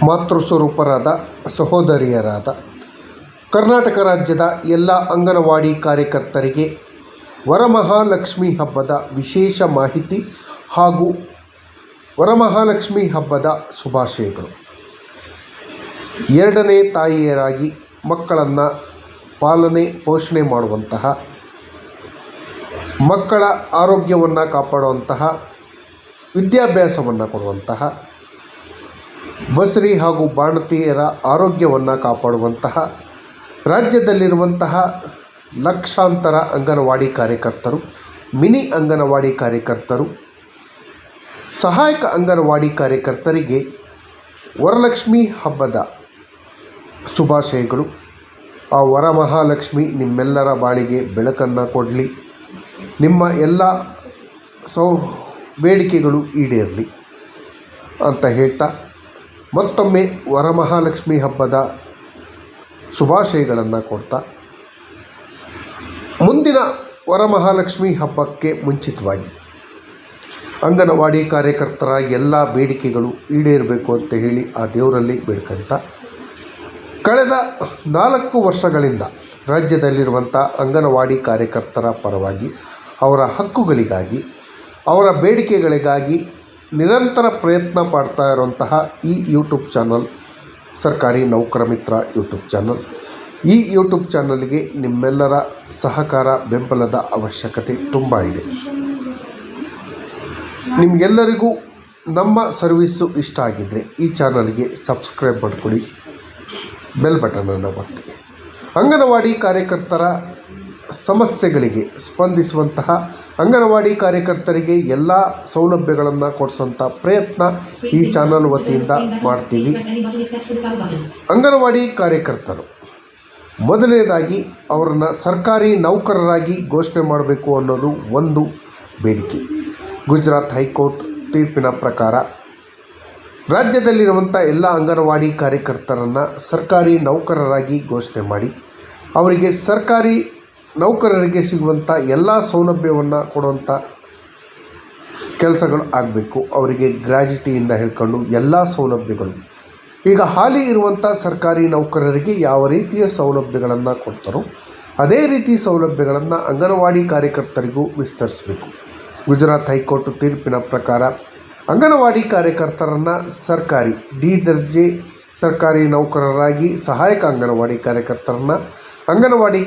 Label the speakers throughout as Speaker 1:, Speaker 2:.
Speaker 1: ಮಾತೃಸ್ವರೂಪರಾದ ಸಹೋದರಿಯರಾದ ಕರ್ನಾಟಕ ರಾಜ್ಯದ ಎಲ್ಲ ಅಂಗನವಾಡಿ ಕಾರ್ಯಕರ್ತರಿಗೆ ವರಮಹಾಲಕ್ಷ್ಮಿ ಹಬ್ಬದ ವಿಶೇಷ ಮಾಹಿತಿ ಹಾಗೂ ವರಮಹಾಲಕ್ಷ್ಮಿ ಹಬ್ಬದ ಶುಭಾಶಯಗಳು. ಎರಡನೇ ತಾಯಿಯರಾಗಿ ಮಕ್ಕಳನ್ನು ಪಾಲನೆ ಪೋಷಣೆ ಮಾಡುವಂತಹ, ಮಕ್ಕಳ ಆರೋಗ್ಯವನ್ನು ಕಾಪಾಡುವಂತಹ, ವಿದ್ಯಾಭ್ಯಾಸವನ್ನು ಕೊಡುವಂತಹ, ಬಸರಿ ಹಾಗೂ ಬಾಣತಿಯರ ಆರೋಗ್ಯವನ್ನು ಕಾಪಾಡುವಂತಹ ರಾಜ್ಯದಲ್ಲಿರುವಂತಹ ಲಕ್ಷಾಂತರ ಅಂಗನವಾಡಿ ಕಾರ್ಯಕರ್ತರು, ಮಿನಿ ಅಂಗನವಾಡಿ ಕಾರ್ಯಕರ್ತರು, ಸಹಾಯಕ ಅಂಗನವಾಡಿ ಕಾರ್ಯಕರ್ತರಿಗೆ ವರಲಕ್ಷ್ಮಿ ಹಬ್ಬದ ಶುಭಾಶಯಗಳು. ಆ ವರಮಹಾಲಕ್ಷ್ಮಿ ನಿಮ್ಮೆಲ್ಲರ ಬಾಳಿಗೆ ಬೆಳಕನ್ನು ಕೊಡಲಿ, ನಿಮ್ಮ ಎಲ್ಲ ಬೇಡಿಕೆಗಳು ಈಡೇರಲಿ ಅಂತ ಹೇಳ್ತಾ ಮತ್ತೊಮ್ಮೆ ವರಮಹಾಲಕ್ಷ್ಮಿ ಹಬ್ಬದ ಶುಭಾಶಯಗಳನ್ನು ಕೊಡ್ತಾ, ಮುಂದಿನ ವರಮಹಾಲಕ್ಷ್ಮಿ ಹಬ್ಬಕ್ಕೆ ಮುಂಚಿತವಾಗಿ ಅಂಗನವಾಡಿ ಕಾರ್ಯಕರ್ತರ ಎಲ್ಲ ಬೇಡಿಕೆಗಳು ಈಡೇರಬೇಕು ಅಂತ ಹೇಳಿ ಆ ದೇವರಲ್ಲಿ ಬೇಡ್ಕೊಂತ, ಕಳೆದ 4 ವರ್ಷಗಳಿಂದ ರಾಜ್ಯದಲ್ಲಿರುವಂಥ ಅಂಗನವಾಡಿ ಕಾರ್ಯಕರ್ತರ ಪರವಾಗಿ, ಅವರ ಹಕ್ಕುಗಳಿಗಾಗಿ, ಅವರ ಬೇಡಿಕೆಗಳಿಗಾಗಿ ನಿರಂತರ ಪ್ರಯತ್ನ ಪಡ್ತಾ ಇರುವಂತಹ ಈ ಯೂಟ್ಯೂಬ್ ಚಾನಲ್ ಸರ್ಕಾರಿ ನೌಕರ ಮಿತ್ರ ಯೂಟ್ಯೂಬ್ ಚಾನಲ್. ಈ ಯೂಟ್ಯೂಬ್ ಚಾನಲ್ಗೆ ನಿಮ್ಮೆಲ್ಲರ ಸಹಕಾರ ಬೆಂಬಲದ ಅವಶ್ಯಕತೆ ತುಂಬ ಇದೆ. ನಿಮಗೆಲ್ಲರಿಗೂ ನಮ್ಮ ಸರ್ವಿಸ್ಸು ಇಷ್ಟ ಆಗಿದ್ದರೆ ಈ ಚಾನಲ್ಗೆ ಸಬ್ಸ್ಕ್ರೈಬ್ ಮಾಡಿಕೊಡಿ, ಬೆಲ್ ಬಟನನ್ನು ಒತ್ತಿ. ಅಂಗನವಾಡಿ ಕಾರ್ಯಕರ್ತರ ಸಮಸ್ಯೆಗಳಿಗೆ ಸ್ಪಂದಿಸುವಂತಹ, ಅಂಗನವಾಡಿ ಕಾರ್ಯಕರ್ತರಿಗೆ ಎಲ್ಲ ಸೌಲಭ್ಯಗಳನ್ನು ಕೊಡಿಸುವಂಥ ಪ್ರಯತ್ನ ಈ ಚಾನಲ್ ವತಿಯಿಂದ ಮಾಡ್ತೀವಿ. ಅಂಗನವಾಡಿ ಕಾರ್ಯಕರ್ತರು ಮೊದಲನೇದಾಗಿ ಅವರನ್ನು ಸರ್ಕಾರಿ ನೌಕರರಾಗಿ ಘೋಷಣೆ ಮಾಡಬೇಕು ಅನ್ನೋದು ಒಂದು ಬೇಡಿಕೆ. ಗುಜರಾತ್ ಹೈಕೋರ್ಟ್ ತೀರ್ಪಿನ ಪ್ರಕಾರ ರಾಜ್ಯದಲ್ಲಿರುವಂಥ ಎಲ್ಲ ಅಂಗನವಾಡಿ ಕಾರ್ಯಕರ್ತರನ್ನು ಸರ್ಕಾರಿ ನೌಕರರಾಗಿ ಘೋಷಣೆ ಮಾಡಿ, ಅವರಿಗೆ ಸರ್ಕಾರಿ ನೌಕರರಿಗೆ ಸಿಗುವಂಥ ಎಲ್ಲ ಸೌಲಭ್ಯವನ್ನು ಕೊಡುವಂಥ ಕೆಲಸಗಳು ಆಗಬೇಕು. ಅವರಿಗೆ ಗ್ರ್ಯಾಜುಟಿಯಿಂದ ಹೇಳ್ಕೊಂಡು ಎಲ್ಲ ಸೌಲಭ್ಯಗಳು, ಈಗ ಹಾಲಿ ಇರುವಂಥ ಸರ್ಕಾರಿ ನೌಕರರಿಗೆ ಯಾವ ರೀತಿಯ ಸೌಲಭ್ಯಗಳನ್ನು ಕೊಡ್ತಾರೋ ಅದೇ ರೀತಿ ಸೌಲಭ್ಯಗಳನ್ನು ಅಂಗನವಾಡಿ ಕಾರ್ಯಕರ್ತರಿಗೂ ವಿಸ್ತರಿಸಬೇಕು. ಗುಜರಾತ್ ಹೈಕೋರ್ಟ್ ತೀರ್ಪಿನ ಪ್ರಕಾರ ಅಂಗನವಾಡಿ ಕಾರ್ಯಕರ್ತರನ್ನು ಸರ್ಕಾರಿ ಡಿ ದರ್ಜೆ ಸರ್ಕಾರಿ ನೌಕರರಾಗಿ, ಸಹಾಯಕ ಅಂಗನವಾಡಿ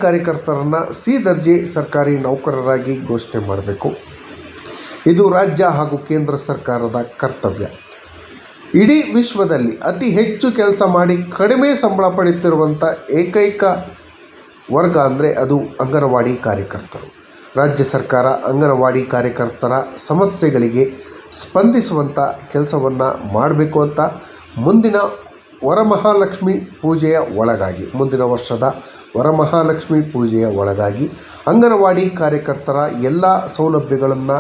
Speaker 1: ಕಾರ್ಯಕರ್ತರನ್ನು ಸಿ ದರ್ಜೆ ಸರ್ಕಾರಿ ನೌಕರರಾಗಿ ಘೋಷಣೆ ಮಾಡಬೇಕು. ಇದು ರಾಜ್ಯ ಹಾಗೂ ಕೇಂದ್ರ ಸರ್ಕಾರದ ಕರ್ತವ್ಯ. ಇಡೀ ವಿಶ್ವದಲ್ಲಿ ಅತಿ ಹೆಚ್ಚು ಕೆಲಸ ಮಾಡಿ ಕಡಿಮೆ ಸಂಬಳ ಪಡೆಯುತ್ತಿರುವಂಥ ಏಕೈಕ ವರ್ಗ ಅಂದರೆ ಅದು ಅಂಗನವಾಡಿ ಕಾರ್ಯಕರ್ತರು. ರಾಜ್ಯ ಸರ್ಕಾರ ಅಂಗನವಾಡಿ ಕಾರ್ಯಕರ್ತರ ಸಮಸ್ಯೆಗಳಿಗೆ ಸ್ಪಂದಿಸುವಂಥ ಕೆಲಸವನ್ನು ಮಾಡಬೇಕು ಅಂತ ಮುಂದಿನ ವರಮಹಾಲಕ್ಷ್ಮಿ ಪೂಜೆಯ ಒಳಗಾಗಿ, ಮುಂದಿನ ವರ್ಷದ ವರಮಹಾಲಕ್ಷ್ಮಿ ಪೂಜೆಯ ಒಳಗಾಗಿ ಅಂಗನವಾಡಿ ಕಾರ್ಯಕರ್ತರ ಎಲ್ಲ ಸೌಲಭ್ಯಗಳನ್ನು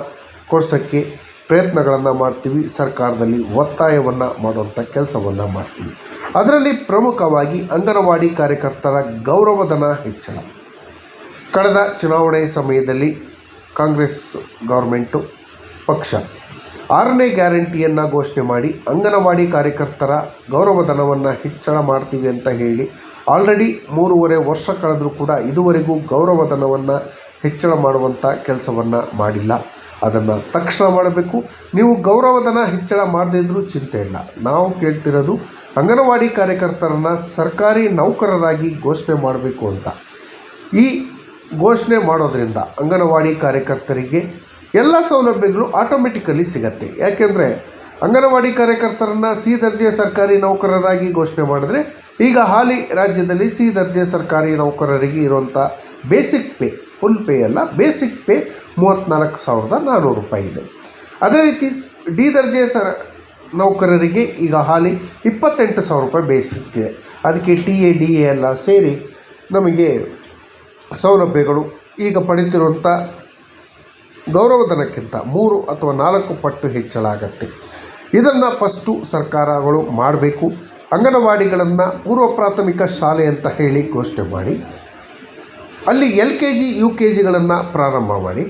Speaker 1: ಕೊಡಿಸೋಕ್ಕೆ ಪ್ರಯತ್ನಗಳನ್ನು ಮಾಡ್ತೀವಿ. ಸರ್ಕಾರದಲ್ಲಿ ಒತ್ತಾಯವನ್ನು ಮಾಡುವಂಥ ಕೆಲಸವನ್ನು ಮಾಡ್ತೀವಿ. ಅದರಲ್ಲಿ ಪ್ರಮುಖವಾಗಿ ಅಂಗನವಾಡಿ ಕಾರ್ಯಕರ್ತರ ಗೌರವಧನ ಹೆಚ್ಚಳ. ಕಳೆದ ಚುನಾವಣೆ ಸಮಯದಲ್ಲಿ ಕಾಂಗ್ರೆಸ್ ಗೌರ್ಮೆಂಟು ಪಕ್ಷ 6ನೇ ಗ್ಯಾರಂಟಿಯನ್ನು ಘೋಷಣೆ ಮಾಡಿ ಅಂಗನವಾಡಿ ಕಾರ್ಯಕರ್ತರ ಗೌರವಧನವನ್ನು ಹೆಚ್ಚಳ ಮಾಡ್ತೀವಿ ಅಂತ ಹೇಳಿ ಆಲ್ರೆಡಿ 3.5 ವರ್ಷ ಕಳೆದರೂ ಕೂಡ ಇದುವರೆಗೂ ಗೌರವಧನವನ್ನು ಹೆಚ್ಚಳ ಮಾಡುವಂಥ ಕೆಲಸವನ್ನು ಮಾಡಿಲ್ಲ. ಅದನ್ನು ತಕ್ಷಣ ಮಾಡಬೇಕು. ನೀವು ಗೌರವಧನ ಹೆಚ್ಚಳ ಮಾಡದಿದ್ದರೂ ಚಿಂತೆ ಇಲ್ಲ. ನಾವು ಕೇಳ್ತಿರೋದು ಅಂಗನವಾಡಿ ಕಾರ್ಯಕರ್ತರನ್ನು ಸರ್ಕಾರಿ ನೌಕರರಾಗಿ ಘೋಷಣೆ ಮಾಡಬೇಕು ಅಂತ. ಈ ಘೋಷಣೆ ಮಾಡೋದ್ರಿಂದ ಅಂಗನವಾಡಿ ಕಾರ್ಯಕರ್ತರಿಗೆ ಎಲ್ಲ ಸೌಲಭ್ಯಗಳು ಆಟೋಮೆಟಿಕಲಿ ಸಿಗತ್ತೆ. ಯಾಕೆಂದರೆ ಅಂಗನವಾಡಿ ಕಾರ್ಯಕರ್ತರನ್ನು ಸಿ ದರ್ಜೆ ಸರ್ಕಾರಿ ನೌಕರರಾಗಿ ಘೋಷಣೆ ಮಾಡಿದ್ರೆ ಈಗ ಹಾಲಿ ರಾಜ್ಯದಲ್ಲಿ ಸಿ ದರ್ಜೆ ಸರ್ಕಾರಿ ನೌಕರರಿಗೆ ಇರುವಂಥ ಬೇಸಿಕ್ ಪೇ, ಫುಲ್ ಪೇ ಅಲ್ಲ, ಬೇಸಿಕ್ ಪೇ 34,400 ರೂಪಾಯಿ ಇದೆ. ಅದೇ ರೀತಿ ಡಿ ದರ್ಜೆ ನೌಕರರಿಗೆ ಈಗ ಹಾಲಿ 28,000 ರೂಪಾಯಿ ಬೇಸಿಕ್ ಇದೆ. ಅದಕ್ಕೆ TA DA ಎಲ್ಲ ಸೇರಿ ನಮಗೆ ಸೌಲಭ್ಯಗಳು ಈಗ ಪಡೆಯುತ್ತಿರುವಂಥ ಗೌರವಧನಕ್ಕಿಂತ 3 ಅಥವಾ 4 ಪಟ್ಟು ಹೆಚ್ಚಳ ಆಗತ್ತೆ. ಇದನ್ನು ಫಸ್ಟು ಸರ್ಕಾರಗಳು ಮಾಡಬೇಕು. ಅಂಗನವಾಡಿಗಳನ್ನು ಪೂರ್ವ ಪ್ರಾಥಮಿಕ ಶಾಲೆ ಅಂತ ಹೇಳಿ ಘೋಷಣೆ ಮಾಡಿ, ಅಲ್ಲಿ LKG UKGಗಳನ್ನು ಪ್ರಾರಂಭ ಮಾಡಿ,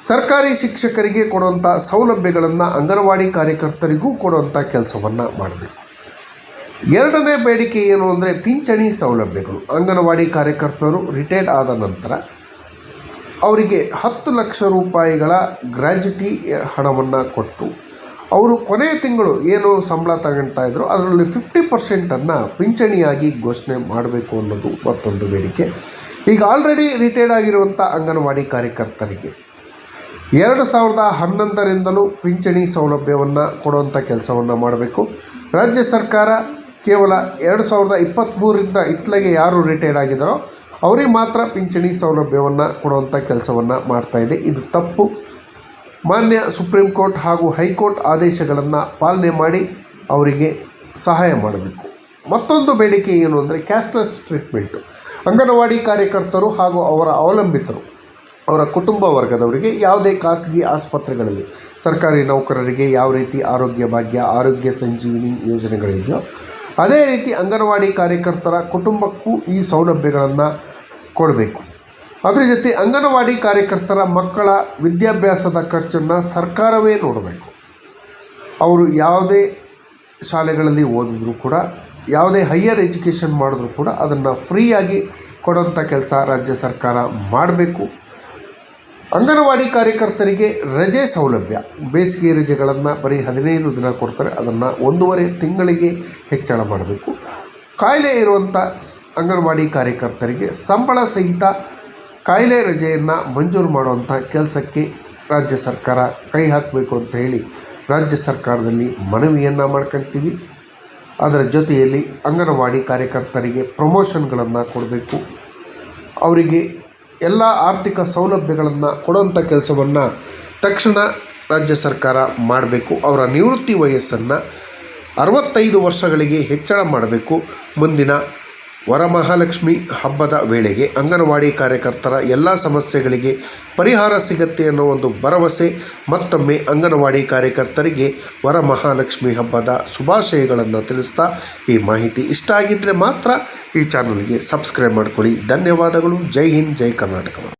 Speaker 1: ಸರ್ಕಾರಿ ಶಿಕ್ಷಕರಿಗೆ ಕೊಡುವಂಥ ಸೌಲಭ್ಯಗಳನ್ನು ಅಂಗನವಾಡಿ ಕಾರ್ಯಕರ್ತರಿಗೂ ಕೊಡುವಂಥ ಕೆಲಸವನ್ನು ಮಾಡಬೇಕು. ಎರಡನೇ ಬೇಡಿಕೆ ಏನು ಅಂದರೆ ಪಿಂಚಣಿ ಸೌಲಭ್ಯಗಳು. ಅಂಗನವಾಡಿ ಕಾರ್ಯಕರ್ತರು ರಿಟೈರ್ಡ್ ಆದ ನಂತರ ಅವರಿಗೆ 10 ಲಕ್ಷ ರೂಪಾಯಿಗಳ ಗ್ರ್ಯಾಚ್ಯುಟಿ ಹಣವನ್ನು ಕೊಟ್ಟು ಅವರು ಕೊನೆಯ ತಿಂಗಳು ಏನು ಸಂಬಳ ತಗೊಳ್ತಾ ಇದ್ರು ಅದರಲ್ಲಿ 50% ಪಿಂಚಣಿಯಾಗಿ ಘೋಷಣೆ ಮಾಡಬೇಕು ಅನ್ನೋದು ಮತ್ತೊಂದು ಬೇಡಿಕೆ. ಈಗ ಆಲ್ರೆಡಿ ರಿಟೈರ್ಡ್ ಆಗಿರುವಂಥ ಅಂಗನವಾಡಿ ಕಾರ್ಯಕರ್ತರಿಗೆ 2011ರಿಂದಲೂ ಪಿಂಚಣಿ ಸೌಲಭ್ಯವನ್ನು ಕೊಡುವಂಥ ಕೆಲಸವನ್ನು ಮಾಡಬೇಕು. ರಾಜ್ಯ ಸರ್ಕಾರ ಕೇವಲ 2023ರಿಂದ ಇತ್ಲಗೆ ಯಾರು ರಿಟೈರ್ಡ್ ಆಗಿದ್ದಾರೋ ಅವರಿಗೆ ಮಾತ್ರ ಪಿಂಚಣಿ ಸೌಲಭ್ಯವನ್ನು ಕೊಡುವಂಥ ಕೆಲಸವನ್ನು ಮಾಡ್ತಾಯಿದೆ. ಇದು ತಪ್ಪು. ಮಾನ್ಯ ಸುಪ್ರೀಂ ಕೋರ್ಟ್ ಹಾಗೂ ಹೈಕೋರ್ಟ್ ಆದೇಶಗಳನ್ನು ಪಾಲನೆ ಮಾಡಿ ಅವರಿಗೆ ಸಹಾಯ ಮಾಡಬೇಕು. ಮತ್ತೊಂದು ಬೇಡಿಕೆ ಏನು ಅಂದರೆ ಕ್ಯಾಶ್ಲೆಸ್ ಟ್ರೀಟ್ಮೆಂಟು. ಅಂಗನವಾಡಿ ಕಾರ್ಯಕರ್ತರು ಹಾಗೂ ಅವರ ಅವಲಂಬಿತರು, ಅವರ ಕುಟುಂಬ ವರ್ಗದವರಿಗೆ ಯಾವುದೇ ಖಾಸಗಿ ಆಸ್ಪತ್ರೆಗಳಲ್ಲಿ ಸರ್ಕಾರಿ ನೌಕರರಿಗೆ ಯಾವ ರೀತಿ ಆರೋಗ್ಯ ಭಾಗ್ಯ, ಆರೋಗ್ಯ ಸಂಜೀವಿನಿ ಯೋಜನೆಗಳಿದೆಯೋ ಅದೇ ರೀತಿ ಅಂಗನವಾಡಿ ಕಾರ್ಯಕರ್ತರ ಕುಟುಂಬಕ್ಕೂ ಈ ಸೌಲಭ್ಯಗಳನ್ನು ಕೊಡಬೇಕು. ಅದರ ಜೊತೆ ಅಂಗನವಾಡಿ ಕಾರ್ಯಕರ್ತರ ಮಕ್ಕಳ ವಿದ್ಯಾಭ್ಯಾಸದ ಖರ್ಚನ್ನು ಸರ್ಕಾರವೇ ನೋಡಬೇಕು. ಅವರು ಯಾವುದೇ ಶಾಲೆಗಳಲ್ಲಿ ಓದಿದ್ರು ಕೂಡ, ಯಾವುದೇ ಹೈಯರ್ ಎಜುಕೇಷನ್ ಮಾಡಿದ್ರು ಕೂಡ ಅದನ್ನು ಫ್ರೀಯಾಗಿ ಕೊಡುವಂಥ ಕೆಲಸ ರಾಜ್ಯ ಸರ್ಕಾರ ಮಾಡಬೇಕು. ಅಂಗನವಾಡಿ ಕಾರ್ಯಕರ್ತರಿಗೆ ರಜೆ ಸೌಲಭ್ಯ, ಬೇಸಿಗೆ ರಜೆಗಳನ್ನು ಬರೀ 15 ದಿನ ಕೊಡ್ತಾರೆ, ಅದನ್ನು 1.5 ತಿಂಗಳಿಗೆ ಹೆಚ್ಚಳ ಮಾಡಬೇಕು. ಕಾಯಿಲೆ ಇರುವಂಥ ಅಂಗನವಾಡಿ ಕಾರ್ಯಕರ್ತರಿಗೆ ಸಂಬಳ ಸಹಿತ ಕಾಯಿಲೆ ರಜೆಯನ್ನು ಮಂಜೂರು ಮಾಡುವಂಥ ಕೆಲಸಕ್ಕೆ ರಾಜ್ಯ ಸರ್ಕಾರ ಕೈ ಹಾಕಬೇಕು ಅಂತ ಹೇಳಿ ರಾಜ್ಯ ಸರ್ಕಾರದಲ್ಲಿ ಮನವಿಯನ್ನು ಮಾಡ್ಕೊಳ್ತೀವಿ. ಅದರ ಜೊತೆಯಲ್ಲಿ ಅಂಗನವಾಡಿ ಕಾರ್ಯಕರ್ತರಿಗೆ ಪ್ರಮೋಷನ್ಗಳನ್ನು ಕೊಡಬೇಕು. ಅವರಿಗೆ ಎಲ್ಲ ಆರ್ಥಿಕ ಸೌಲಭ್ಯಗಳನ್ನು ಕೊಡುವಂಥ ಕೆಲಸವನ್ನು ತಕ್ಷಣ ರಾಜ್ಯ ಸರ್ಕಾರ ಮಾಡಬೇಕು. ಅವರ ನಿವೃತ್ತಿ ವಯಸ್ಸನ್ನು 65 ವರ್ಷಗಳಿಗೆ ಹೆಚ್ಚಳ ಮಾಡಬೇಕು. ಮುಂದಿನ ವರಮಹಾಲಕ್ಷ್ಮಿ ಹಬ್ಬದ ವೇಳೆಗೆ ಅಂಗನವಾಡಿ ಕಾರ್ಯಕರ್ತರ ಎಲ್ಲ ಸಮಸ್ಯೆಗಳಿಗೆ ಪರಿಹಾರ ಸಿಗತ್ತೆ ಅನ್ನೋ ಒಂದು ಭರವಸೆ. ಮತ್ತೊಮ್ಮೆ ಅಂಗನವಾಡಿ ಕಾರ್ಯಕರ್ತರಿಗೆ ವರಮಹಾಲಕ್ಷ್ಮಿ ಹಬ್ಬದ ಶುಭಾಶಯಗಳನ್ನು ತಿಳಿಸ್ತಾ, ಈ ಮಾಹಿತಿ ಇಷ್ಟ ಆಗಿದ್ದರೆ ಮಾತ್ರ ಈ ಚಾನಲ್ಗೆ ಸಬ್ಸ್ಕ್ರೈಬ್ ಮಾಡ್ಕೊಳ್ಳಿ. ಧನ್ಯವಾದಗಳು. ಜೈ ಹಿಂದ್, ಜೈ ಕರ್ನಾಟಕ.